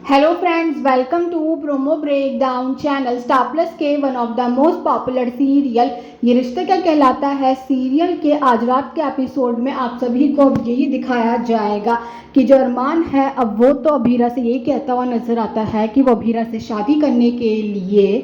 Hello friends, welcome to Promo Breakdown channel Star Plus के one of the most popular serial ये रिश्ता क्या कहलाता है सीरियल के आज रात के एपिसोड में आप सभी को अब यही दिखाया जाएगा कि जो अरमान है अब वो तो अभीरा से यही कहता हुआ नजर आता है कि वो अभीरा से शादी करने के लिए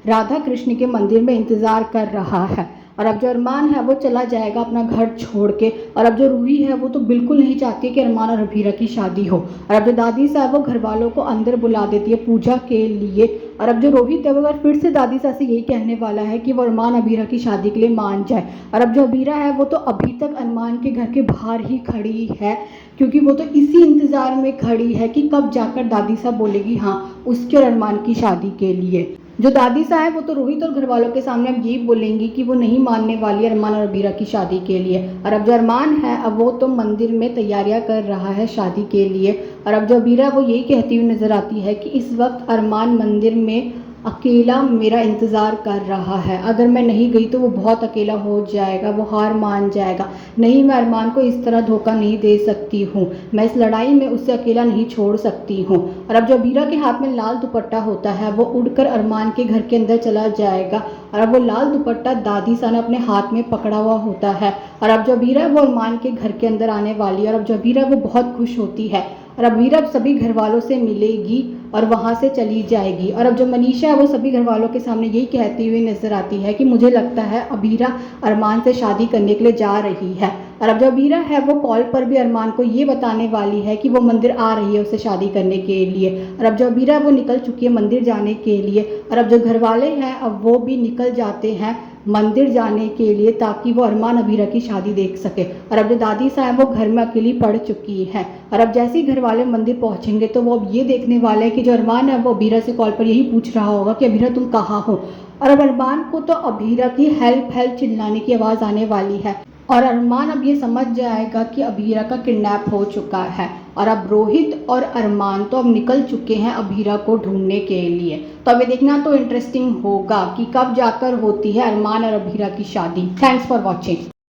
राधा कृष्ण के मंदिर में इंतज़ार कर रहा है। और अब जो अरमान है वो चला जाएगा अपना घर छोड़ के, और अब जो रूही है वो तो बिल्कुल नहीं चाहती कि अरमान और अभीरा की शादी हो। और अब जो दादी साहब वो घर वालों को अंदर बुला देती है पूजा के लिए, और अब जो रोहित है वो फिर से दादी साहब से यही कहने वाला है कि वो अरमान अभीरा की शादी के लिए मान जाए। और अब जो अभीरा है वो तो अभी तक अरमान के घर के बाहर ही खड़ी है, क्योंकि वो तो इसी इंतज़ार में खड़ी है कि कब जाकर दादी साहब बोलेगी हाँ उसके और अरमान की शादी के लिए। जो दादी साहब वो तो रोहित और घर वालों के सामने अब ये बोलेंगी कि वो नहीं मानने वाली है अरमान और अभीरा की शादी के लिए। और अब जो अरमान है अब वो तो मंदिर में तैयारियां कर रहा है शादी के लिए। और अब जो अभीरा वो यही कहती हुई नज़र आती है कि इस वक्त अरमान मंदिर में अकेला मेरा इंतज़ार कर रहा है, अगर मैं नहीं गई तो वो बहुत अकेला हो जाएगा, वो हार मान जाएगा। नहीं, मैं अरमान को इस तरह धोखा नहीं दे सकती हूँ, मैं इस लड़ाई में उसे अकेला नहीं छोड़ सकती हूँ। और अब जो अभीरा के हाथ में लाल दुपट्टा होता है वो उड़कर अरमान के घर के अंदर चला जाएगा, और अब वो लाल दुपट्टा दादी सा ने अपने हाथ में पकड़ा हुआ होता है। और अब जो अभीरा है वो अरमान के घर के अंदर आने वाली है, और अब जो अभीरा वो बहुत खुश होती है, और अभीरा सभी घर वालों से मिलेगी और वहाँ से चली जाएगी। और अब जो मनीषा है वो सभी घर वालों के सामने यही कहती हुई नज़र आती है कि मुझे लगता है अभीरा अरमान से शादी करने के लिए जा रही है। और अब जो अभीरा है वो कॉल पर भी अरमान को ये बताने वाली है कि वो मंदिर आ रही है उससे शादी करने के लिए। और अब जो अभीरा है वो निकल चुकी है मंदिर जाने के लिए, और अब जो घर वाले हैं अब वो भी निकल जाते हैं मंदिर जाने के लिए ताकि वो अरमान अभीरा की शादी देख सके। और अब जो दादी साहब वो घर में अकेली पड़ चुकी है, और अब जैसे ही घर वाले मंदिर पहुंचेंगे तो वो अब ये देखने वाले हैं कि जो अरमान है वो अभीरा से कॉल पर यही पूछ रहा होगा कि अभीरा तुम कहाँ हो। और अब अरमान को तो अभीरा की हेल्प हेल्प चिल्लाने की आवाज़ आने वाली है, और अरमान अब ये समझ जाएगा कि अभीरा का किडनैप हो चुका है। और अब रोहित और अरमान तो अब निकल चुके हैं अभीरा को ढूंढने के लिए। तो अब ये देखना तो इंटरेस्टिंग होगा कि कब जाकर होती है अरमान और अभीरा की शादी। Thanks for watching.